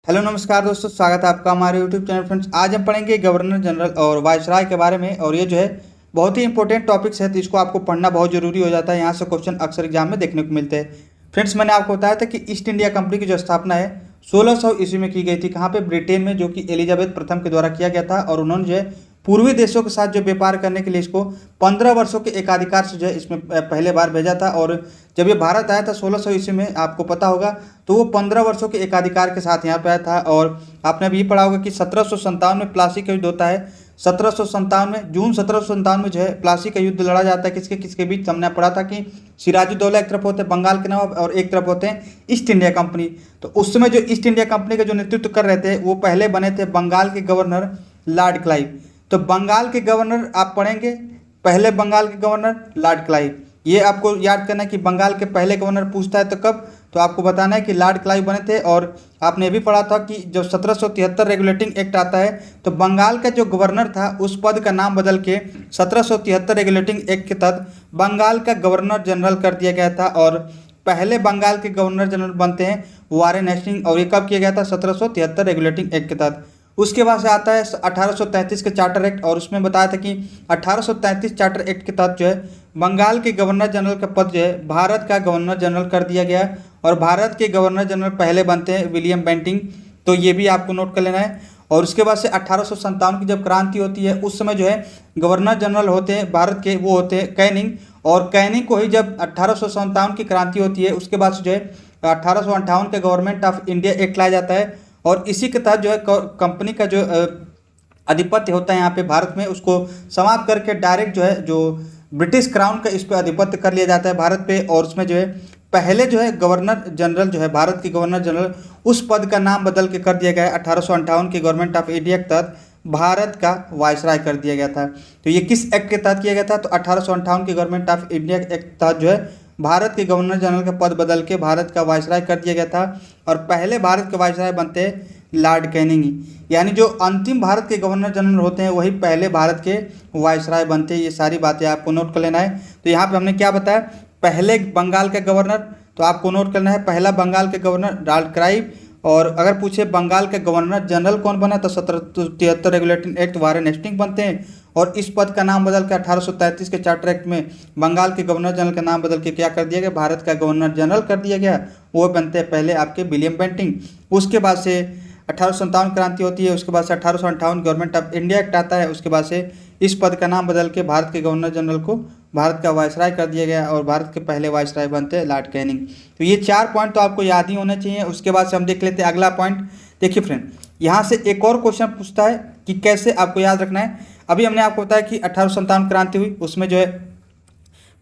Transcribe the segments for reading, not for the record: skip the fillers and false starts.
Hello नमस्कार दोस्तों, स्वागत है आपका हमारे यूट्यूब चैनल। फ्रेंड्स, आज हम पढ़ेंगे गवर्नर जनरल और वायसराय के बारे में। और ये जो है बहुत ही इंपॉर्टेंट टॉपिक्स है, तो इसको आपको पढ़ना बहुत जरूरी हो जाता है। यहाँ से क्वेश्चन अक्सर एग्जाम में देखने को मिलते हैं। फ्रेंड्स, मैंने आपको बताया था कि ईस्ट इंडिया कंपनी की जो स्थापना है 1600 ईस्वी में की गई थी। कहाँ पे? ब्रिटेन में, जो कि एलिजाबेथ प्रथम के द्वारा किया गया था। और उन्होंने जो है पूर्वी देशों के साथ जो व्यापार करने के लिए इसको 15 वर्षों के एकाधिकार से जो है इसमें पहले बार भेजा था। और जब ये भारत आया था 1600 ईस्वी में, आपको पता होगा, तो वो 15 वर्षों के एकाधिकार के साथ यहाँ पे आया था। और आपने अभी पढ़ा होगा कि 1757 में प्लासी का युद्ध होता है। 1757 में, जून 1757 में जो है प्लासी का युद्ध लड़ा जाता है। किसके किसके बीच? हमने पढ़ा था कि सिराजुद्दौला एक तरफ होते हैं बंगाल के नवाब, और एक तरफ होते हैं ईस्ट इंडिया कंपनी। तो उस समय जो ईस्ट इंडिया कंपनी का जो नेतृत्व कर रहे थे, वो पहले बने थे बंगाल के गवर्नर लॉर्ड क्लाइव। तो बंगाल के गवर्नर आप पढ़ेंगे, पहले बंगाल के गवर्नर लॉर्ड क्लाइव। ये आपको याद करना है कि बंगाल के पहले गवर्नर पूछता है तो कब, तो आपको बताना है कि लॉर्ड क्लाइव बने थे। और आपने ये भी पढ़ा था कि जब 1773 रेगुलेटिंग एक्ट आता है, तो बंगाल का जो गवर्नर था उस पद का नाम बदल के 1773 रेगुलेटिंग एक्ट के तहत बंगाल का गवर्नर जनरल कर दिया गया था। और पहले बंगाल के गवर्नर जनरल बनते हैं वारेन हेस्टिंग। और ये कब किया गया था? 1773 रेगुलेटिंग एक्ट के तहत। उसके बाद से आता है 1833 के चार्टर एक्ट। और उसमें बताया था कि 1833 चार्टर एक्ट के तहत जो है बंगाल के गवर्नर जनरल का पद जो है भारत का गवर्नर जनरल कर दिया गया। और भारत के गवर्नर जनरल पहले बनते हैं विलियम बेंटिंग। तो ये भी आपको नोट कर लेना है। और उसके बाद से 1857 की जब क्रांति होती है, उस समय जो है गवर्नर जनरल होते हैं भारत के, वो होते हैं कैनिंग। और कैनिंग को ही जब 1857 की क्रांति होती है, उसके बाद से जो है 1858 के गवर्नमेंट ऑफ इंडिया एक्ट लाया जाता है। और इसी के तहत जो है कंपनी का जो आधिपत्य होता है यहाँ पे भारत में, उसको समाप्त करके डायरेक्ट जो है जो ब्रिटिश क्राउन का इस पर आधिपत्य कर लिया जाता है भारत पे। और उसमें जो है पहले जो है गवर्नर जनरल जो है भारत के गवर्नर जनरल, उस पद का नाम बदल के कर दिया गया है 1858 के गवर्नमेंट ऑफ इंडिया के तहत भारत का वायसराय कर दिया गया था। तो ये किस एक्ट के तहत किया गया था? तो 1858 के गवर्नमेंट ऑफ इंडिया एक्ट के तहत जो है भारत के गवर्नर जनरल का पद बदल के भारत का वायसराय कर दिया गया था। और पहले भारत के वायसराय बनते हैं लॉर्ड कैनिंग। यानी जो अंतिम भारत के गवर्नर जनरल होते हैं वही पहले भारत के वायसराय बनते हैं। ये सारी बातें आपको नोट कर लेना है। तो यहाँ पे हमने क्या बताया? पहले बंगाल का गवर्नर, तो आपको नोट करना है पहला बंगाल के गवर्नर लॉर्ड क्लाइव। और अगर पूछे बंगाल के गवर्नर जनरल कौन बना, तो 1773 रेगुलेटिंग एक्ट वारेन हेस्टिंग बनते हैं। और इस पद का नाम बदल के 1833 के चार्टर एक्ट में बंगाल के गवर्नर जनरल का नाम बदल के क्या कर दिया गया? भारत का गवर्नर जनरल कर दिया गया। वो बनते हैं पहले आपके विलियम बेंटिंग। उसके बाद से 1857 क्रांति होती है। उसके बाद से 1858 गवर्नमेंट ऑफ इंडिया एक्ट आता है। उसके बाद से इस पद का नाम बदल के भारत के गवर्नर जनरल को भारत का वायसराय कर दिया गया। और भारत के पहले वायसराय बनते हैं लॉर्ड कैनिंग। तो ये 4 पॉइंट तो आपको याद ही होने चाहिए। उसके बाद से हम देख लेते हैं अगला पॉइंट। देखिए फ्रेंड, यहाँ से एक और क्वेश्चन पूछता है कि कैसे आपको याद रखना है। अभी हमने आपको बताया कि 1857 क्रांति हुई, उसमें जो है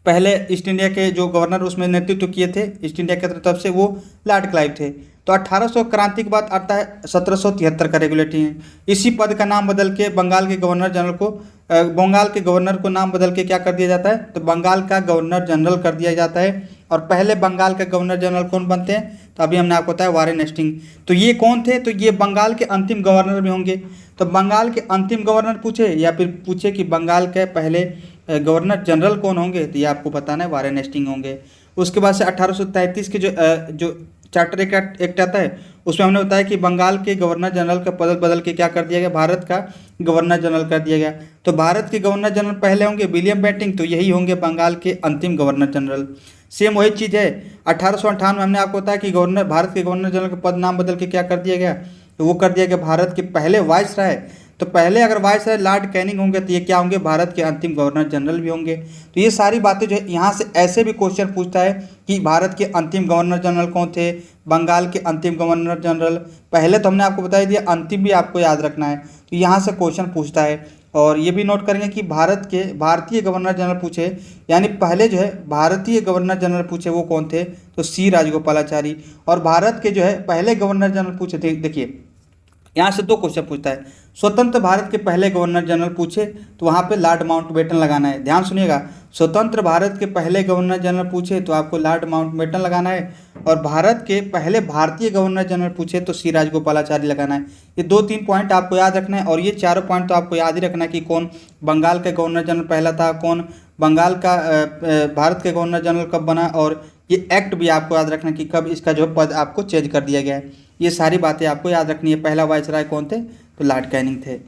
पहले ईस्ट इंडिया के जो गवर्नर उसमें नेतृत्व किए थे ईस्ट इंडिया की तरफ से, वो लॉर्ड क्लाइव थे। तो 1800 क्रांति के बाद आता है 1773 का रेगुलेटिंग। इसी पद का नाम बदल के बंगाल के गवर्नर जनरल को बंगाल के गवर्नर को नाम बदल के क्या कर दिया जाता है? तो बंगाल का गवर्नर जनरल कर दिया जाता है। और पहले बंगाल के गवर्नर जनरल कौन बनते हैं? तो अभी हमने आपको बताया वारेन हेस्टिंग। तो ये कौन थे? तो ये बंगाल के अंतिम गवर्नर भी होंगे। तो बंगाल के अंतिम गवर्नर पूछे या फिर पूछे कि बंगाल के पहले गवर्नर जनरल कौन होंगे, तो ये आपको बताना है वारेन हेस्टिंग होंगे। उसके बाद से 1833 के जो चार्टर एक्ट आता है, उसमें हमने बताया कि बंगाल के गवर्नर जनरल का पद बदल के क्या कर दिया गया? भारत का गवर्नर जनरल कर दिया गया। तो भारत के गवर्नर जनरल पहले होंगे विलियम बेंटिंग, तो यही होंगे बंगाल के अंतिम गवर्नर जनरल। सेम वही चीज़ है 1858 में हमने आपको बताया कि गवर्नर भारत के गवर्नर जनरल का पद नाम बदल के क्या कर दिया गया? तो वो कर दिया गया भारत के पहले वायसराय। तो पहले अगर वायसराय लॉर्ड कैनिंग होंगे, तो ये क्या होंगे? भारत के अंतिम गवर्नर जनरल भी होंगे। तो ये सारी बातें जो है यहाँ से ऐसे भी क्वेश्चन पूछता है कि भारत के अंतिम गवर्नर जनरल कौन थे, बंगाल के अंतिम गवर्नर जनरल। पहले तो हमने आपको बता दिया, अंतिम भी आपको याद रखना है। तो यहाँ से क्वेश्चन पूछता है। और ये भी नोट करेंगे कि भारतीय गवर्नर जनरल पूछे, यानी पहले जो है भारतीय गवर्नर जनरल पूछे वो कौन थे? तो सी राजगोपालाचारी। और भारत के जो है पहले गवर्नर जनरल पूछे थे, देखिए यहाँ से 2 क्वेश्चन पूछता है। स्वतंत्र भारत के पहले गवर्नर जनरल पूछे तो वहाँ पे लॉर्ड माउंटबेटन लगाना है। ध्यान सुनिएगा, स्वतंत्र भारत के पहले गवर्नर जनरल पूछे तो आपको लॉर्ड माउंटबेटन लगाना है। और भारत के पहले भारतीय गवर्नर जनरल पूछे तो सी राजगोपालाचारी लगाना है। ये 2-3 पॉइंट आपको याद रखना है। और ये चारों पॉइंट तो आपको याद ही रखना है कि कौन बंगाल का गवर्नर जनरल पहला था, कौन बंगाल का भारत के गवर्नर जनरल कब बना। और ये एक्ट भी आपको याद रखना कि कब इसका जो पद आपको चेंज कर दिया गया है। ये सारी बातें आपको याद रखनी है। पहला वायसराय कौन थे? तो लॉर्ड कैनिंग थे।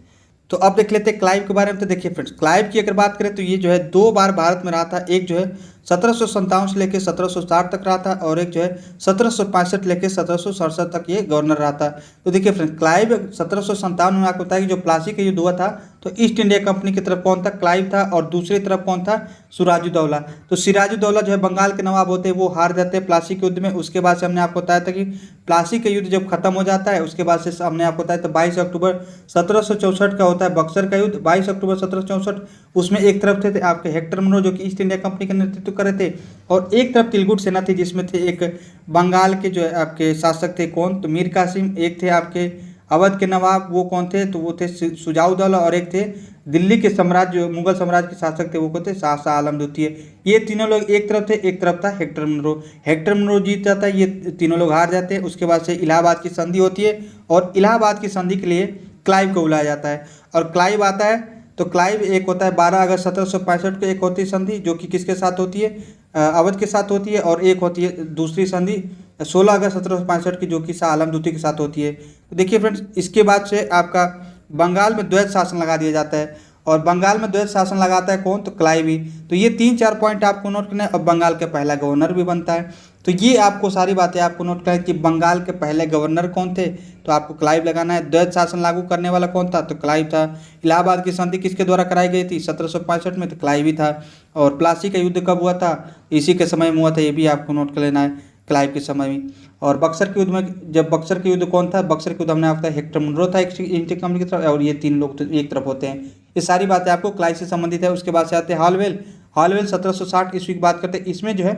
तो अब देख लेते हैं क्लाइव के बारे में। तो देखिए फ्रेंड्स, क्लाइव की अगर बात करें तो ये जो है 2 बार भारत में रहा था। एक जो है 1757 से लेकर 1760 तक रहा था, और एक जो है 1765 लेकर 1767 तक ये गवर्नर रहा था। तो देखिए फ्रेंड्स, क्लाइव 1757 में आपको बताया कि जो प्लासी का युद्ध हुआ था तो ईस्ट इंडिया कंपनी की तरफ कौन था? क्लाइव था। और दूसरी तरफ कौन था? सिराजुद्दौला। तो सिराजुद्दौला जो है बंगाल के नवाब होते हैं, वो हार जाते हैं प्लासी के युद्ध में। उसके बाद से हमने आपको बताया था कि प्लासी का युद्ध जब खत्म हो जाता है उसके बाद से हमने आपको बताया था 22 अक्टूबर 1764 का होता है बक्सर का युद्ध। 22 अक्टूबर 1764, उसमें एक तरफ थे आपके हेक्टर मनरो जो कि ईस्ट इंडिया कंपनी का नेतृत्व कर रहे थे, और एक तरफ तिलगुट सेना थी जिसमें थे एक बंगाल के जो है आपके शासक थे कौन? तो मीर कासिम। एक थे आपके अवध के नवाब, वो कौन थे? तो वो थे शुजाउद्दौला। और एक थे दिल्ली के साम्राज्य, मुगल साम्राज्य के शासक थे, वो कौन थे? शाह आलम द्वितीय। ये तीनों लोग एक तरफ थे, एक तरफ था हेक्टर मनरो। हेक्टर मनरो जीत जाता है, ये तीनों लोग हार जाते हैं। उसके बाद से इलाहाबाद की संधि होती है, और इलाहाबाद की संधि के लिए क्लाइव को बुलाया जाता है। और क्लाइव आता है, तो क्लाइव एक होता है 12 अगस्त 1765 को एक होती है संधि, जो कि किसके साथ होती है? अवध के साथ होती है। और एक होती है दूसरी संधि 16 अगस्त 1765 की, जो कि शाह आलम द्वितीय के साथ होती है। तो देखिए फ्रेंड्स, इसके बाद से आपका बंगाल में द्वैध शासन लगा दिया जाता है, और बंगाल में द्वैध शासन लगाता है कौन? तो क्लाइव ही। तो ये 3-4 पॉइंट आपको नोट करना है, और बंगाल के पहला गवर्नर भी बनता है। तो ये आपको सारी बातें आपको नोट करना है कि बंगाल के पहले गवर्नर कौन थे? तो आपको क्लाइव लगाना है। द्वैध शासन लागू करने वाला कौन था? तो क्लाइव था। इलाहाबाद की संधि किसके द्वारा कराई गई थी? 1765 में, तो क्लाइव ही था। और प्लासी का युद्ध कब हुआ था? इसी के समय में हुआ था, ये भी आपको नोट कर लेना है, क्लाइव के समय में। और बक्सर के युद्ध में, जब बक्सर के युद्ध कौन था? बक्सर के युद्ध हमने आपका हेक्टर मनरो था एक इंडिया कंपनी की तरफ, और ये 3 लोग तो एक तरफ होते हैं। ये सारी बातें आपको क्लाइव से संबंधित है। उसके बाद से आते हैं हॉलवेल। हॉलवेल 1760 ईस्वी की बात करते हैं। इसमें जो है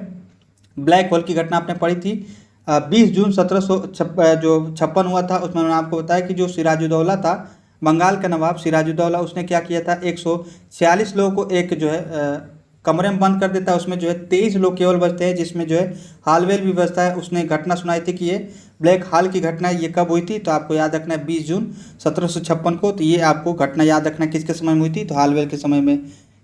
ब्लैक होल की घटना आपने पढ़ी थी। 20 जून 1756 हुआ था। उसमें मैंने आपको बताया कि जो सिराजुद्दौला था, बंगाल का नवाब सिराजुद्दौला, उसने क्या किया था? 146 लोगों को एक जो है कमरे में बंद कर देता है। उसमें जो है 23 लोग केवल बचते हैं, जिसमें जो है हालवेल भी बचता है। उसने घटना सुनाई थी कि ये ब्लैक हॉल की घटना ये कब हुई थी? तो आपको याद रखना है 20 जून 1756 को। तो ये आपको घटना याद रखना है किसके समय में हुई थी? तो हालवेल के समय में।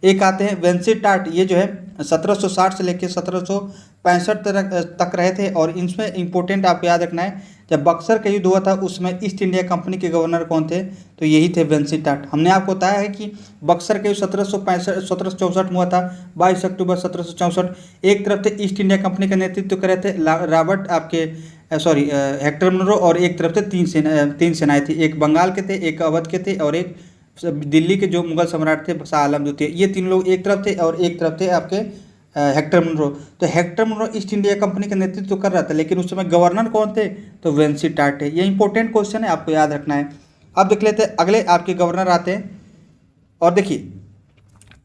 एक आते हैं वेंसिटाट, ये जो है 1760 से लेकर 1765 तक रहे थे। और इसमें इंपॉर्टेंट आपको याद रखना है, जब बक्सर का युद्ध हुआ था उसमें ईस्ट इंडिया कंपनी के गवर्नर कौन थे? तो यही थे वेंसिटाट। हमने आपको बताया है कि बक्सर के युद्ध 1764 में हुआ था 22 अक्टूबर 1764। एक तरफ थे ईस्ट इंडिया कंपनी का नेतृत्व कर रहे थे रॉबर्ट आपके हेक्टर मनरो, और एक तरफ थे तीन सेनाएं थी। एक बंगाल के थे, एक अवध के थे, और एक दिल्ली के जो मुगल सम्राट थे शाह आलम द्वितीय। ये 3 लोग एक तरफ थे, और एक तरफ थे आपके हेक्टर मनरो। तो Hector Munro East India Company का नेतृत्व कर रहा था, लेकिन उस समय गवर्नर कौन थे? तो वेंसिटाट है। ये इंपॉर्टेंट क्वेश्चन है, आपको याद रखना है। अब देख लेते हैं अगले आपके गवर्नर आते हैं। और देखिए,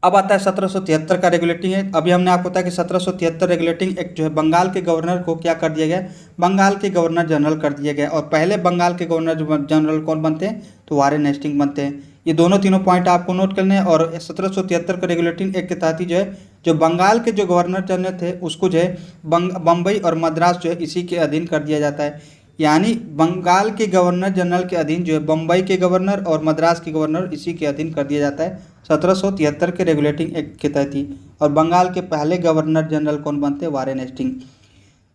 अब आता है 1773 का रेगुलेटिंग एक्ट। अभी हमने आपको बताया कि 1773 रेगुलेटिंग एक्ट जो है बंगाल के गवर्नर को क्या कर दिया गया? बंगाल के गवर्नर जनरल कर दिया गया। और पहले बंगाल के गवर्नर जनरल कौन बनते हैं? तो वारेन हेस्टिंग बनते हैं। ये दोनों तीनों पॉइंट आपको नोट करने हैं। और 1773 के रेगुलेटिंग एक्ट के तहत ही जो है जो बंगाल के जो गवर्नर जनरल थे उसको जो है बम्बई और मद्रास जो है इसी के अधीन कर दिया जाता है। यानी बंगाल के गवर्नर जनरल के अधीन जो है बम्बई के गवर्नर और मद्रास के गवर्नर इसी के अधीन कर दिया जाता है 1773 के रेगुलेटिंग एक्ट के तहत ही। और बंगाल के पहले गवर्नर जनरल कौन बनते हैं? Warren Hasting.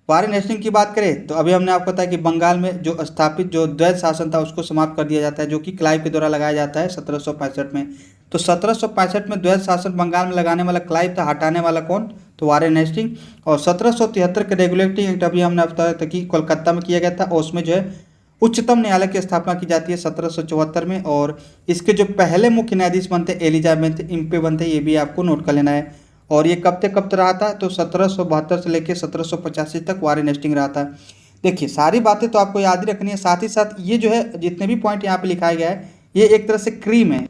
वारेन हेस्टिंग की बात करें तो अभी हमने आपको बताया कि बंगाल में जो स्थापित जो द्वैध शासन था उसको समाप्त कर दिया जाता है, जो कि क्लाइव के द्वारा लगाया जाता है 1765 में। तो 1765 में द्वैध शासन बंगाल में लगाने वाला क्लाइव था, हटाने वाला कौन? तो वारेन हेस्टिंग। और 1773 के रेगुलेटिंग एक्ट अभी हमने बताया था कि कोलकाता में किया गया था, और उसमें जो है उच्चतम न्यायालय की स्थापना की जाती है 1774 में। और इसके जो पहले मुख्य न्यायाधीश बनते हैं एलिजाबेथ इम्पे बनते हैं, ये भी आपको नोट कर लेना है। और ये कब तक रहा था? तो 1772 से लेकर 1785 तक वारेन हेस्टिंग रहा था। देखिए, सारी बातें तो आपको याद ही रखनी है। साथ ही साथ ये जो है जितने भी पॉइंट यहाँ पे लिखाया गया है ये एक तरह से क्रीम है।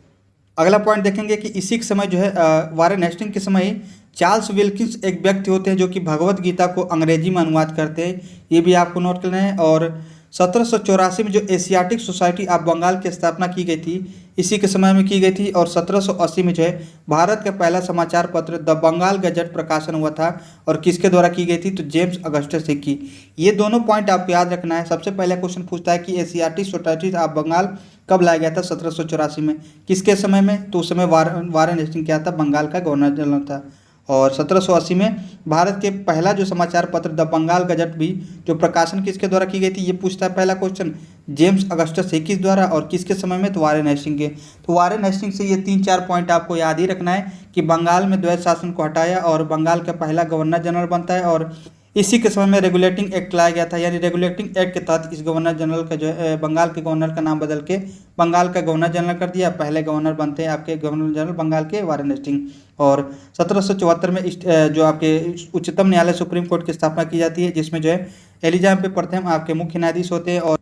अगला पॉइंट देखेंगे कि इसी के समय जो है वारेन हेस्टिंग के समय ही चार्ल्स विल्किंस एक व्यक्ति होते हैं जो कि भगवत गीता को अंग्रेजी में अनुवाद करते हैं, ये भी आपको नोट करना है। और 1784 में जो एशियाटिक सोसाइटी ऑफ बंगाल की स्थापना की गई थी इसी के समय में की गई थी। और 1780 में जो है भारत का पहला समाचार पत्र द बंगाल गजट प्रकाशन हुआ था, और किसके द्वारा की गई थी? तो जेम्स अगस्टस से की। ये दोनों पॉइंट आपको याद रखना है। सबसे पहले क्वेश्चन पूछता है कि एशियाटिक सोसाइटी ऑफ बंगाल कब लाया गया था? 1784 में। किसके समय में? तो उस समय वारेन हेस्टिंग क्या था? बंगाल का गवर्नर जनरल था। और 1780 में भारत के पहला जो समाचार पत्र द बंगाल गजट भी जो प्रकाशन किसके द्वारा की गई थी, ये पूछता है पहला क्वेश्चन, जेम्स अगस्टस हिकिस द्वारा। और किसके समय में, तो वारेन हेस्टिंग के। तो वारेन हेस्टिंग से ये 3-4 पॉइंट आपको याद ही रखना है कि बंगाल में द्वैध शासन को हटाया और बंगाल का पहला गवर्नर जनरल बनता है। और इसी के समय में रेगुलेटिंग एक्ट लाया गया था, यानी रेगुलेटिंग एक्ट के तहत इस गवर्नर जनरल का जो है बंगाल के गवर्नर का नाम बदल के बंगाल का गवर्नर जनरल कर दिया। पहले गवर्नर बनते हैं आपके गवर्नर जनरल बंगाल के वारेन हेस्टिंग। और 1774 में जो आपके उच्चतम न्यायालय सुप्रीम कोर्ट की स्थापना की जाती है, जिसमें जो है एलिजाबेथ प्रथम आपके मुख्य न्यायाधीश होते हैं।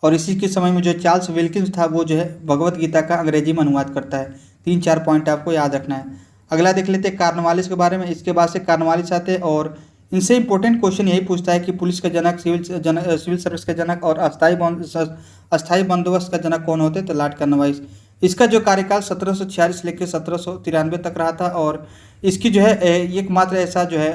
और इसी के समय में जो चार्ल्स विल्किंस था वो जो है भगवत गीता का अंग्रेजी में अनुवाद करता है। 3-4 पॉइंट आपको याद रखना है। अगला देख लेते हैं कार्नवालिस के बारे में। इसके बाद से कार्नवालिस आते हैं और इनसे इंपॉर्टेंट क्वेश्चन यही पूछता है कि पुलिस का जनक, सिविल सर्विस का जनक और अस्थायी बंदोबस्त का जनक कौन होते, तो लॉर्ड कार्नवालिस। इसका जो कार्यकाल 1746 लेकर 1793 तक रहा था। और इसकी जो है एकमात्र ऐसा जो है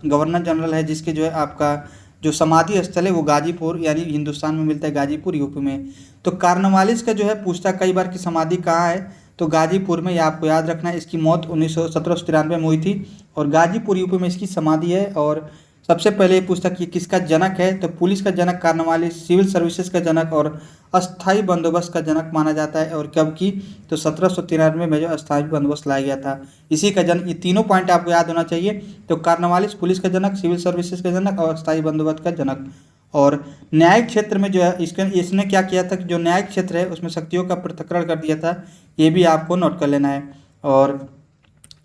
गवर्नर जनरल है जिसके जो है आपका जो समाधि स्थल है वो गाजीपुर, यानी हिंदुस्तान में मिलता है, गाजीपुर यूपी में। तो कार्नवालिस का जो है पूछता कई बार की समाधि कहाँ है, तो गाजीपुर में, ये आपको याद रखना है। इसकी मौत 1793 में हुई थी और गाजीपुर यूपी में इसकी समाधि है। और सबसे पहले पूछता कि किसका जनक है, तो पुलिस का जनक कार्नवालिस, सिविल सर्विसेज का जनक और अस्थायी बंदोबस्त का जनक माना जाता है। और कब की, तो 1793 में जो अस्थायी बंदोबस्त लाया गया था, इसी का जन्म। ये तीनों पॉइंट आपको याद होना चाहिए। तो कार्नवालिस पुलिस का जनक, सिविल सर्विसेज का जनक और अस्थायी बंदोबस्त का जनक। और न्यायिक क्षेत्र में जो है इसने क्या किया था कि जो न्यायिक क्षेत्र है उसमें शक्तियों का पृथक्करण कर दिया था, ये भी आपको नोट कर लेना है। और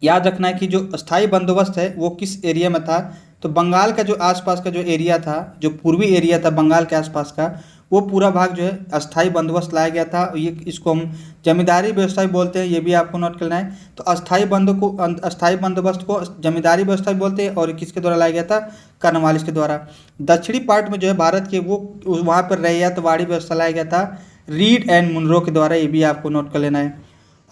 याद रखना है कि जो अस्थायी बंदोबस्त है वो किस एरिया में था, तो बंगाल का जो आसपास का जो एरिया था, जो पूर्वी एरिया था बंगाल के आसपास का, वो पूरा भाग जो है अस्थायी बंदोबस्त लाया गया था। ये इसको हम जमींदारी व्यवस्था भी बोलते हैं, ये भी आपको नोट करना है। तो अस्थायी बंदोबस्त को जमींदारी व्यवस्था भी बोलते हैं। और किसके द्वारा लाया गया था, कार्नवालिस के द्वारा। दक्षिणी पार्ट में जो है भारत के, वो वहाँ पर रैयतवाड़ी व्यवस्था लाया गया था रीड एंड मुनरो के द्वारा, ये भी आपको नोट कर लेना है।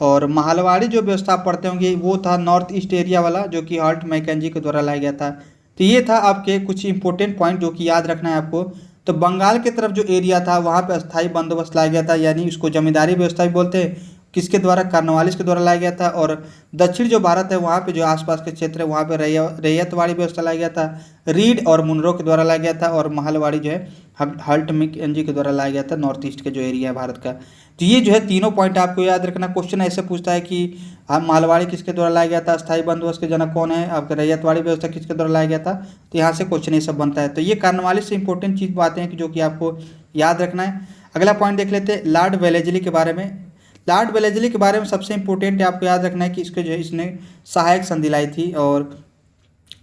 और महलवाड़ी जो व्यवस्था आप पढ़ते होंगे वो था नॉर्थ ईस्ट एरिया वाला, जो कि हॉल्ट मैकेंजी के द्वारा लाया गया था। तो ये था आपके कुछ इंपॉर्टेंट पॉइंट जो कि याद रखना है आपको। तो बंगाल की तरफ जो एरिया था वहाँ पे अस्थायी बंदोबस्त लाया गया था, यानी उसको जमींदारी व्यवस्था भी बोलते हैं। किसके द्वारा, कार्नवालिस के द्वारा लाया गया था। और दक्षिण जो भारत है वहाँ पे जो आसपास के क्षेत्र है वहाँ पे रैयतवाड़ी व्यवस्था लाया गया था, रीड और मुनरो के द्वारा लाया गया था। और महलवाड़ी जो है हल्ट मैकेंजी के द्वारा लाया गया था, नॉर्थ ईस्ट के जो एरिया है भारत का। तो ये जो है तीनों पॉइंट आपको याद रखना। क्वेश्चन ऐसे पूछता है कि मालवाड़ी किसके द्वारा लाया गया था, अस्थायी बंदोबस्त के जनक कौन है, आपका रैयतवाड़ी व्यवस्था किसके द्वारा लाया गया था, तो यहाँ से क्वेश्चन ये सब बनता है। तो ये कार्नवालिस से इंपॉर्टेंट चीज़ बातें हैं कि जो कि आपको याद रखना है। अगला पॉइंट देख लेते हैं लॉर्ड वेलेस्ली के बारे में। लॉर्ड वेलेस्ली के बारे में सबसे इंपॉर्टेंट आपको याद रखना है कि इसके जो है इसने सहायक संधि लाई थी। और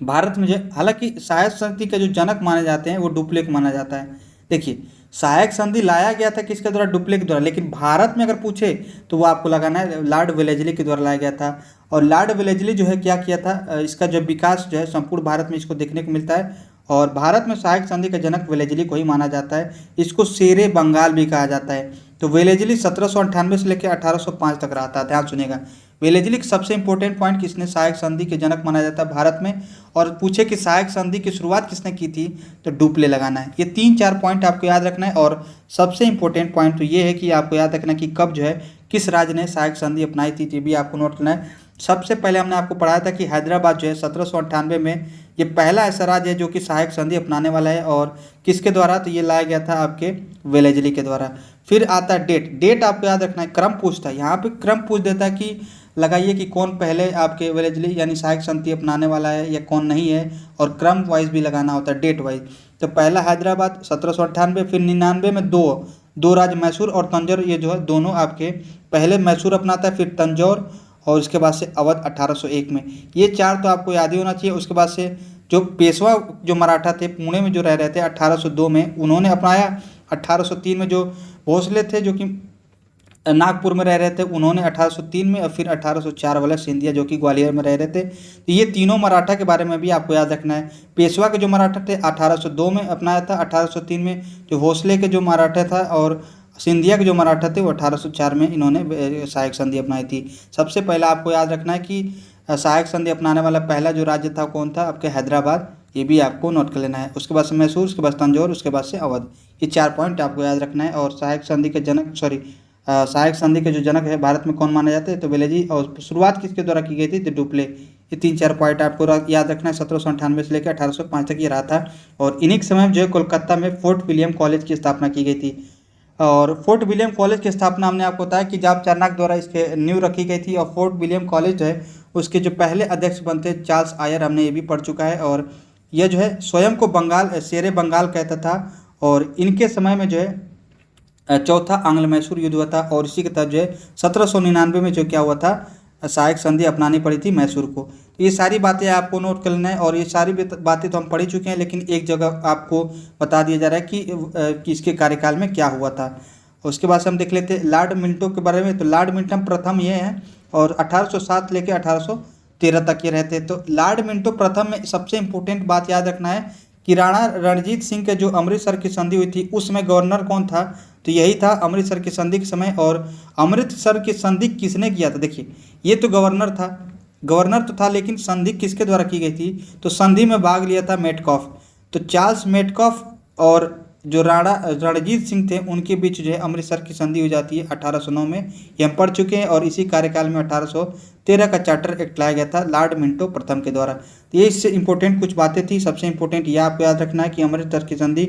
भारत में जो, हालांकि सहायक संधि के जो जनक माने जाते हैं वो डुप्ले को माना जाता है। देखिए, सहायक संधि लाया गया था किसके द्वारा, डुप्ले के द्वारा, लेकिन भारत में अगर पूछे तो वो आपको लगाना है लॉर्ड वेलेस्ली के द्वारा लाया गया था। और लॉर्ड वेलेस्ली जो है क्या किया था, इसका जो विकास जो है संपूर्ण भारत में इसको देखने को मिलता है। और भारत में सहायक संधि का जनक वेलेस्ली को ही माना जाता है। इसको शेरे बंगाल भी कहा जाता है। तो वेलेस्ली 1798 से लेकर 1805 तक रहा था, ध्यान सुनिएगा। वेलेस्ली का सबसे इंपॉर्टेंट पॉइंट किसने सहायक संधि के जनक माना जाता है भारत में। और पूछे कि सहायक संधि की शुरुआत किसने की थी, तो डुप्ले लगाना है। ये 3-4 पॉइंट आपको याद रखना है। और सबसे इंपॉर्टेंट पॉइंट तो ये है कि आपको याद रखना कि कब जो है किस राज्य ने सहायक संधि अपनाई थी, ये भी आपको नोट करना है। सबसे पहले हमने आपको पढ़ाया था कि हैदराबाद जो है 1798 में ये पहला ऐसा राज्य है जो कि सहायक संधि अपनाने वाला है। और किसके द्वारा, तो ये लाया गया था आपके वेलेस्ली के द्वारा। फिर आता है डेट आपको याद रखना है। क्रम पूछता है, यहाँ पे क्रम पूछ देता है कि लगाइए कि कौन पहले आपके वेलेस्ली यानी सहायक संधि अपनाने वाला है या कौन नहीं है। और क्रम वाइज भी लगाना होता है, डेट वाइज। तो पहला हैदराबाद 1798, फिर 99 में दो राज्य मैसूर और तंजौर, ये जो है दोनों आपके, पहले मैसूर अपनाता है फिर तंजौर, और उसके बाद से अवध 1801 में। ये 4 तो आपको याद ही होना चाहिए। उसके बाद से जो पेशवा जो मराठा थे पुणे में जो रह रहे थे 1802 में उन्होंने अपनाया। 1803 में जो भोसले थे जो कि नागपुर में रह रहे थे उन्होंने 1803 में, और फिर 1804 वाला सिंधिया जो कि ग्वालियर में रह रहे थे। तो ये तीनों मराठा के बारे में भी आपको याद रखना है। पेशवा के जो मराठा थे 1802 में अपनाया था, 1803 में जो भोसले के जो मराठा था, और सिंधिया के जो मराठा थे वो 1804 में इन्होंने सहायक संधि अपनाई थी। सबसे पहला आपको याद रखना है कि सहायक संधि अपनाने वाला पहला जो राज्य था कौन था, आपके हैदराबाद, ये भी आपको नोट कर लेना है। उसके बाद से मैसूर, उसके बाद तंजौर, उसके बाद से अवध। ये 4 पॉइंट आपको याद रखना है। और सहायक संधि के जनक, सहायक संधि के जो जनक है भारत में कौन माने जाते हैं, तो वेलेस्ली। और शुरुआत किसके द्वारा की गई थी, तो डुप्ले। ये 3-4 पॉइंट आपको याद रखना है। 1798 से लेकर 1805 तक ये रहा था। और इन्हीं के समय में जो है कोलकाता में फोर्ट विलियम कॉलेज की स्थापना की गई थी। और फोर्ट विलियम कॉलेज की स्थापना हमने आपको बताया कि जाप चारनाक द्वारा इसके नींव रखी गई थी। और फोर्ट विलियम कॉलेज जो है उसके जो पहले अध्यक्ष बनते चार्ल्स आयर, हमने ये भी पढ़ चुका है। और यह जो है स्वयं को बंगाल शेरे बंगाल कहता था। और इनके समय में जो है चौथा आंग्ल मैसूर युद्ध हुआ था। और इसी के तहत जो है 1799 में जो क्या हुआ था, सहायक संधि अपनानी पड़ी थी मैसूर को। तो ये सारी बातें आपको नोट कर लेना है। और ये सारी बातें तो हम पढ़ ही चुके हैं, लेकिन एक जगह आपको बता दिया जा रहा है कि इसके कार्यकाल में क्या हुआ था। उसके बाद से हम देख लेते हैं लॉर्ड मिंटो के बारे में। तो लॉर्ड मिंटो प्रथम ये है और 1807 लेके 1813 तक ये रहते। तो लॉर्ड मिंटो प्रथम में सबसे इम्पोर्टेंट बात याद रखना है कि राणा रणजीत सिंह के जो अमृतसर की संधि हुई थी उस समय गवर्नर कौन था, तो यही था अमृतसर की संधि के समय। और अमृतसर की संधि किसने किया था, देखिए ये तो गवर्नर तो था, लेकिन संधि किसके द्वारा की गई थी, तो संधि में भाग लिया था मेटकॉफ। तो चार्ल्स मेटकॉफ और जो राणा रणजीत सिंह थे उनके बीच जो है अमृतसर की संधि हो जाती है 1809 में, ये हम पढ़ चुके हैं। और इसी कार्यकाल में 1813 का चार्टर एक्ट लाया गया था लॉर्ड मिंटो प्रथम के द्वारा। तो ये इससे इंपॉर्टेंट कुछ बातें थी। सबसे इंपॉर्टेंट ये आपको याद रखना है कि अमृतसर की संधि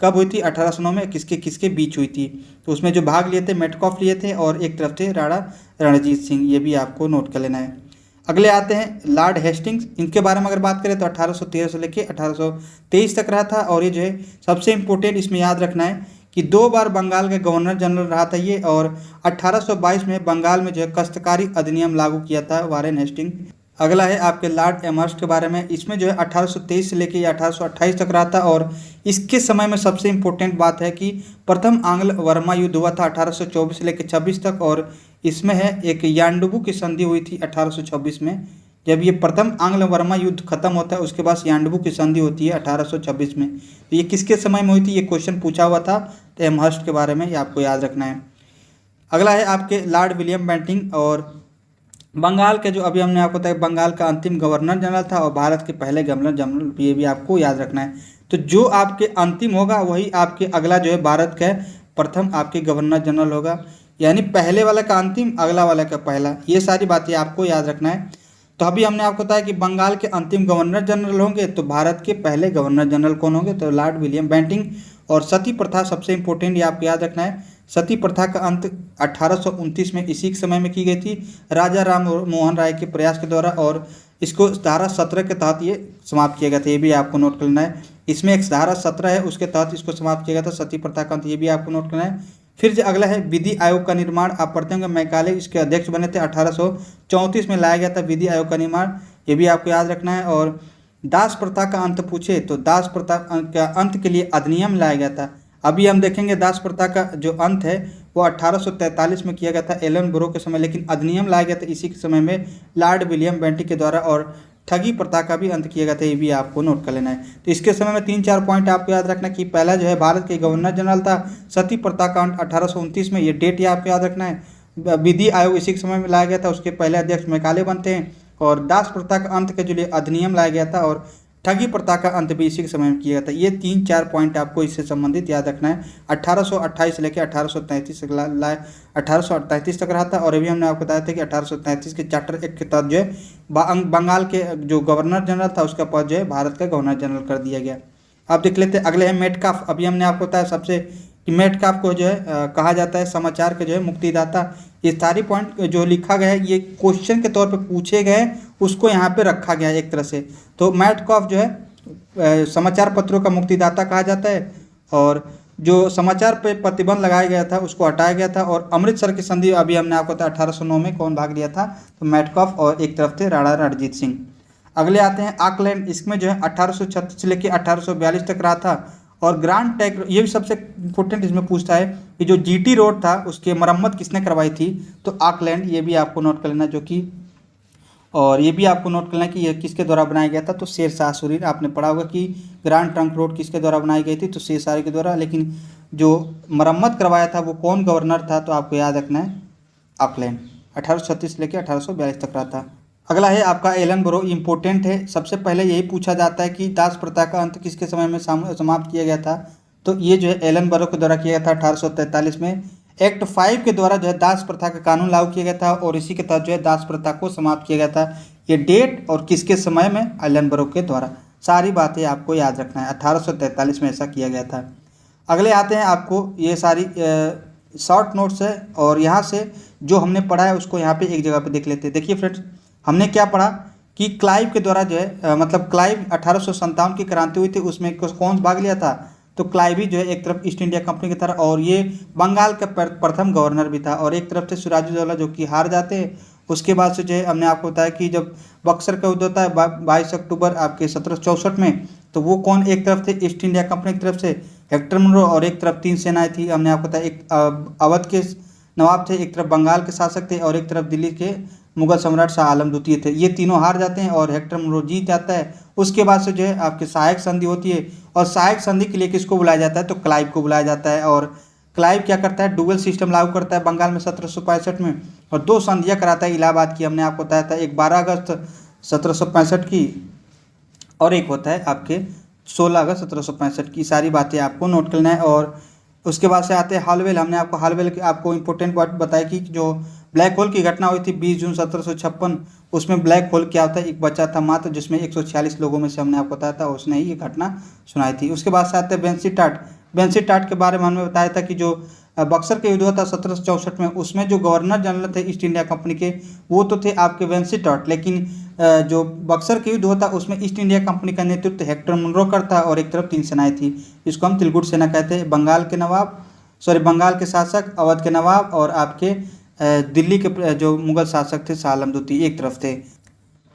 कब हुई थी, 1809 में, किसके किसके बीच हुई थी। तो उसमें जो भाग लिए थे मेटकॉफ लिए थे और एक तरफ थे राणा रणजीत सिंह, ये भी आपको नोट कर लेना है। अगले आते हैं लॉर्ड हेस्टिंग्स। इनके बारे में अगर बात करें तो 1813 से लेकर 1823 तक रहा था। और ये जो है सबसे इम्पोर्टेंट इसमें याद रखना है कि 2 बार बंगाल के गवर्नर जनरल रहा था ये। और 1822 में बंगाल में जो है काश्तकारी अधिनियम लागू किया था वारेन हेस्टिंग। अगला है आपके लॉर्ड एमहर्स्ट के बारे में। इसमें जो है 1823 से लेकर 1828 तक रहा था। और इसके समय में सबसे इम्पोर्टेंट बात है कि प्रथम आंग्ल वर्मा युद्ध हुआ था 1824 से लेकर 26 तक। और इसमें है एक यान्डुबू की संधि हुई थी 1826 में। जब ये प्रथम आंग्ल वर्मा युद्ध खत्म होता है उसके बाद यान्डुबू की संधि होती है 1826 में। तो ये किसके समय में हुई थी, ये क्वेश्चन पूछा हुआ था। तो एमहर्स्ट के बारे में ये आपको याद रखना है। अगला है आपके लॉर्ड विलियम बेंटिंग। और बंगाल के जो अभी हमने आपको बताया बंगाल का अंतिम गवर्नर जनरल था और भारत के पहले गवर्नर जनरल, ये भी आपको याद रखना है। तो जो आपके अंतिम होगा वही आपके अगला जो है भारत का प्रथम आपके गवर्नर जनरल होगा। यानी पहले वाला का अंतिम, अगला वाला का पहला, ये सारी बातें आपको याद रखना है। तो अभी हमने आपको बताया कि बंगाल के अंतिम गवर्नर जनरल होंगे, तो भारत के पहले गवर्नर जनरल कौन होंगे, तो लॉर्ड विलियम बेंटिंग। और सती प्रथा सबसे इंपॉर्टेंट, ये आपको याद रखना है। सती प्रथा का अंत 1829 में इसी के समय में की गई थी राजा राम मोहन राय के प्रयास के द्वारा। और इसको धारा 17 के तहत ये समाप्त किया गया था, ये भी आपको नोट करना है। इसमें एक धारा 17 है, उसके तहत इसको समाप्त किया गया था सती प्रथा का अंत, ये भी आपको नोट करना है। फिर जो अगला है विधि आयोग का निर्माण। आप पढ़ते होंगे मैकाले इसके अध्यक्ष बने थे, 1834 में लाया गया था विधि आयोग का निर्माण, ये भी आपको याद रखना है। और दास प्रथा का अंत पूछे तो दास प्रथा का अंत के लिए अधिनियम लाया गया था। अभी हम देखेंगे दास प्रथा का जो अंत है वो 1843 में किया गया था एलन ब्रो के समय, लेकिन अधिनियम लाया गया था इसी के समय में लॉर्ड विलियम बेंटिंग के द्वारा। और ठगी प्रथा का भी अंत किया गया था, ये भी आपको नोट कर लेना है। तो इसके समय में 3-4 पॉइंट आपको याद रखना कि पहला जो है भारत के गवर्नर जनरल था, सती प्रथा का अंत 1829 में, ये डेट ये आपको याद रखना है। विधि आयोग इसी के समय में लाया गया था, उसके पहले अध्यक्ष मैकाले बनते हैं। और दास प्रथा का अंत के जो लिए अधिनियम लाया गया था और ठगी प्रथा का अंत भी इसी के समय में किया गया था। ये 3-4 पॉइंट आपको इससे संबंधित याद रखना है। 1828 से लेकर 1833 तक 1838 तक रहा था। और अभी हमने आपको बताया था कि 1833 के चार्टर एक्ट के तहत जो है बंगाल के जो गवर्नर जनरल था उसका पद जो है भारत का गवर्नर जनरल कर दिया गया। आप देख लेते हैं अगले हैं मेटकाफ। अभी हमने आपको बताया सबसे कि मेटकाफ को जो है कहा जाता है समाचार के जो है मुक्तिदाता। ये सारी पॉइंट जो लिखा गया है ये क्वेश्चन के तौर पे पूछे गए, उसको यहाँ पे रखा गया है एक तरह से। तो मेटकाफ जो है समाचार पत्रों का मुक्तिदाता कहा जाता है। और जो समाचार पे प्रतिबंध लगाया गया था उसको हटाया गया था। और अमृतसर की संधि अभी हमने आपको बताया 1809 में कौन भाग लिया था, तो मेटकाफ और एक तरफ थे राणा रणजीत सिंह। अगले आते हैं ऑकलैंड। इसमें जो है 1836 से लेकर 1842 तक रहा था। और ग्रांड टैंक, ये भी सबसे इम्पोर्टेंट इसमें पूछता है कि जो जीटी रोड था उसकी मरम्मत किसने करवाई थी, तो ऑकलैंड, ये भी आपको नोट कर लेना जो कि। और ये भी आपको नोट करना कि ये किसके द्वारा बनाया गया था, तो शेरशाह सूरी। आपने पढ़ा होगा कि ग्रांड ट्रंक रोड किसके द्वारा बनाई गई थी, तो शेरशाह के द्वारा। लेकिन जो मरम्मत करवाया था वो कौन गवर्नर था, तो आपको याद रखना है ऑकलैंड। 1836 से लेकर 1842 तक रहा था। अगला है आपका एलन ब्रो, इम्पोर्टेंट है। सबसे पहले यही पूछा जाता है कि दास प्रथा का अंत किसके समय में समाप्त किया गया था, तो ये जो है एलन ब्रो के द्वारा किया गया था 1843 में। एक्ट 5 के द्वारा जो है दास प्रथा का कानून लागू किया गया था और इसी के तहत जो है दास प्रथा को समाप्त किया गया था। ये डेट और किसके समय में, एलन बरो के द्वारा। सारी बातें आपको याद रखना है, 1843 में ऐसा किया गया था। अगले आते हैं, आपको ये सारी शॉर्ट नोट्स है और यहाँ से जो हमने पढ़ा है उसको यहाँ पे एक जगह पे देख लेते हैं। देखिए फ्रेंड्स, हमने क्या पढ़ा कि क्लाइव के द्वारा जो है मतलब क्लाइव 1857 की क्रांति हुई थी, उसमें कौन भाग लिया था, तो क्लाइव ही जो है एक तरफ ईस्ट इंडिया कंपनी की तरफ, और ये बंगाल का प्रथम गवर्नर भी था, और एक तरफ से सिराजुद्दौला जो कि हार जाते हैं। उसके बाद से जो है हमने आपको बताया कि जब बक्सर का युद्ध होता है 22 अक्टूबर आपके 1764 में, तो वो कौन एक तरफ थे, ईस्ट इंडिया कंपनी की तरफ से हेक्टर मुनरो, और एक तरफ 3 सेनाएं थी। हमने आपको बताया एक अवध के नवाब थे, एक तरफ बंगाल के शासक थे, और एक तरफ दिल्ली के मुगल सम्राट शाह आलम द्वितीय थे। ये तीनों हार जाते हैं और हेक्टर मुनरो जीत जाता है। उसके बाद से जो है आपकी सहायक संधि होती है, और सहायक संधि के लिए किसको बुलाया जाता है, तो क्लाइव को बुलाया जाता है। और क्लाइव क्या करता है, डुअल सिस्टम लागू करता है बंगाल में 1765 में, और 2 संधियाँ कराता है इलाहाबाद की। हमने आपको बताया था, एक 12 अगस्त 1765 की, और एक होता है आपके 16 अगस्त 1765 की। सारी बातें आपको नोट करना है। और उसके बाद से आते हैं हालवेल। हमने आपको हालवेल की आपको इंपॉर्टेंट बात बताई कि जो ब्लैक होल की घटना हुई थी 20 जून 1756, उसमें ब्लैक होल क्या होता है, एक बच्चा था मात्र, जिसमें 146 लोगों में से हमने आपको बताया था, उसने ही ये घटना सुनाई थी। उसके बाद से आते हैं बेंसीटाट। बेंसीटाट के बारे में हमने बताया था कि जो बक्सर के युद्ध हुआ था 1764 में, उसमें जो गवर्नर जनरल थे ईस्ट इंडिया कंपनी के, वो तो थे आपके बेंसीटाट, लेकिन जो बक्सर के युद्ध होता उसमें ईस्ट इंडिया कंपनी का नेतृत्व हेक्टर मुनरो करता, और एक तरफ 3 सेनाएं थी। इसको हम तिलगुट सेना कहते हैं। बंगाल के शासक, अवध के नवाब, और आपके दिल्ली के जो मुगल शासक थे शाह आलम द्वितीय एक तरफ थे।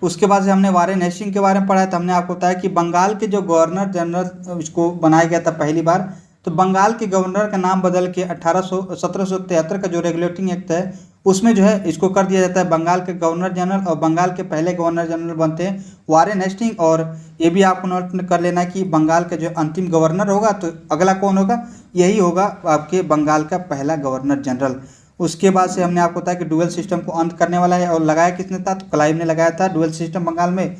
उसके बाद से हमने वारेन हेस्टिंग के बारे में पढ़ा था। हमने आपको बताया कि बंगाल के जो गवर्नर जनरल इसको बनाया गया था पहली बार, तो बंगाल के गवर्नर का नाम बदल के 1773 का जो रेगुलेटिंग एक्ट है उसमें जो है इसको कर दिया जाता है बंगाल के गवर्नर जनरल, और बंगाल के पहले गवर्नर जनरल बनते हैं वारेन हेस्टिंग। और ये भी आपको नोट कर लेना है कि बंगाल का जो अंतिम गवर्नर होगा तो अगला कौन होगा, यही होगा आपके बंगाल का पहला गवर्नर जनरल। उसके बाद से हमने आपको बताया कि डुअल सिस्टम को अंत करने वाला है, और लगाया किसने था, तो क्लाइव ने लगाया था डुअल सिस्टम बंगाल में,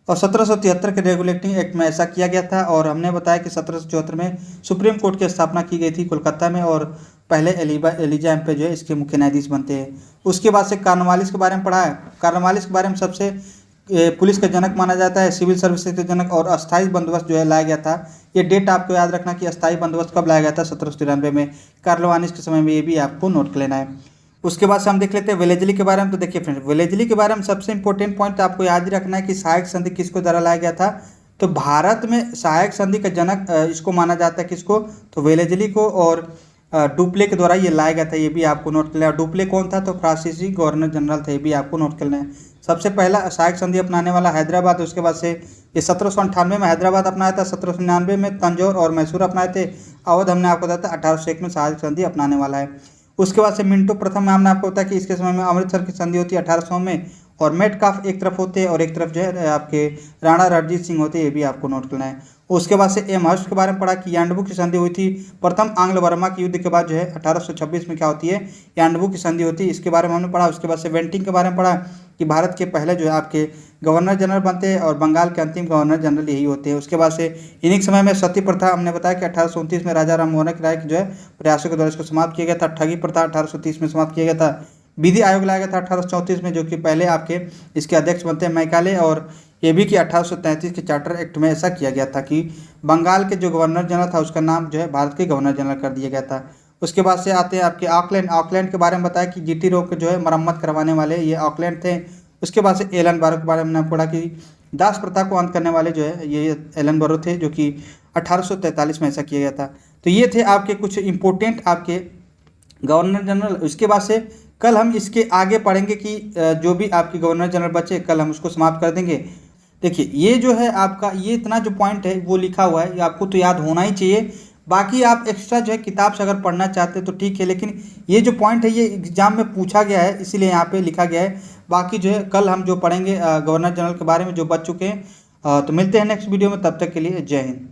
और 1773 के रेगुलेटिंग एक्ट में ऐसा किया गया था। और हमने बताया कि 1774 में सुप्रीम कोर्ट की स्थापना की गई थी कोलकाता में, और पहले एलिजा एम्पे जो है इसके मुख्य न्यायाधीश बनते हैं। उसके बाद से कॉर्नवालिस के बारे में पढ़ा है। कॉर्नवालिस के बारे में सबसे पुलिस का जनक माना जाता है, सिविल सर्विसेज का जनक, और अस्थायी बंदोबस्त जो है लाया गया था। ये डेट आपको याद रखना कि अस्थायी बंदोबस्त कब लाया गया था, 1793 में, कॉर्नवालिस के समय में। ये भी आपको नोट कर लेना है। उसके बाद से हम देख लेते हैं वेलेजली के बारे में। तो देखिए फ्रेंड्स, वेलेजली के बारे में सबसे इंपॉर्टेंट पॉइंट आपको याद ही रखना है कि सहायक संधि किसको द्वारा लाया गया था, तो भारत में सहायक संधि का जनक इसको माना जाता है किसको, तो वेलेजली को, और डुप्ले के द्वारा ये लाया गया था। ये भी आपको नोट कर लेना। डुप्ले कौन था, तो फ्रांसीसी गवर्नर जनरल थे। ये भी आपको नोट करना है। सबसे पहला सहायक संधि अपनाने वाला हैदराबाद। उसके बाद से ये 1798 में हैदराबाद अपनाया था, 1799 में तंजौर और मैसूर अपनाए थे। अवध हमने आपको बताया था 1801 में सहायक संधि अपनाने वाला है। उसके बाद से मिंटो प्रथम में हमने आपको बताया कि इसके समय में अमृतसर की संधि होती है 1800 में, और मेटकाफ एक तरफ होते हैं और एक तरफ जो है आपके राणा रणजीत सिंह होते हैं। ये भी आपको नोट करना है। उसके बाद से एम हर्स्ट के बारे में पढ़ा कि यांडबू की संधि हुई थी प्रथम आंग्ल वर्मा के युद्ध के बाद, जो है 1826 में क्या होती है, यांडबू की संधि होती है। इसके बारे में हमने पढ़ा। उसके बाद से वेंटिंग के बारे में पढ़ा कि भारत के पहले जो है आपके गवर्नर जनरल बनते हैं, और बंगाल के अंतिम गवर्नर जनरल यही होते हैं। उसके बाद से इन्हीं समय में सती प्रथा हमने बताया कि 1829 में राजा राम मोहन राय के जो है प्रयासों के द्वारा इसको समाप्त किया गया था। ठगी प्रथा 1830 में समाप्त किया गया था। विधि आयोग लाया गया था 1834 में, जो कि पहले आपके इसके अध्यक्ष बनते हैं मैकाले, और ये भी कि 1833 के चार्टर एक्ट में ऐसा किया गया था कि बंगाल के जो गवर्नर जनरल था उसका नाम जो है भारत के गवर्नर जनरल कर दिया गया था। उसके बाद से आते हैं आपके ऑकलैंड के बारे में बताया कि जीटी रोड के जो है मरम्मत करवाने वाले ये ऑकलैंड थे। उसके बाद से एलन बारो के बारे में हमने पढ़ा कि दास प्रथा को अंत करने वाले जो है ये एलन बारो थे, जो कि 1843 में ऐसा किया गया था। तो ये थे आपके कुछ इंपॉर्टेंट आपके गवर्नर जनरल। उसके बाद से कल हम इसके आगे पढ़ेंगे कि जो भी आपके गवर्नर जनरल बचे कल हम उसको समाप्त कर देंगे। देखिए ये जो है आपका ये इतना जो पॉइंट है वो लिखा हुआ है, ये आपको तो याद होना ही चाहिए। बाकी आप एक्स्ट्रा जो है किताब से अगर पढ़ना चाहते हैं तो ठीक है, लेकिन ये जो पॉइंट है ये एग्जाम में पूछा गया है इसीलिए यहाँ पे लिखा गया है। बाकी जो है कल हम जो पढ़ेंगे गवर्नर जनरल के बारे में जो बच चुके हैं। तो मिलते हैं नेक्स्ट वीडियो में, तब तक के लिए जय हिंद।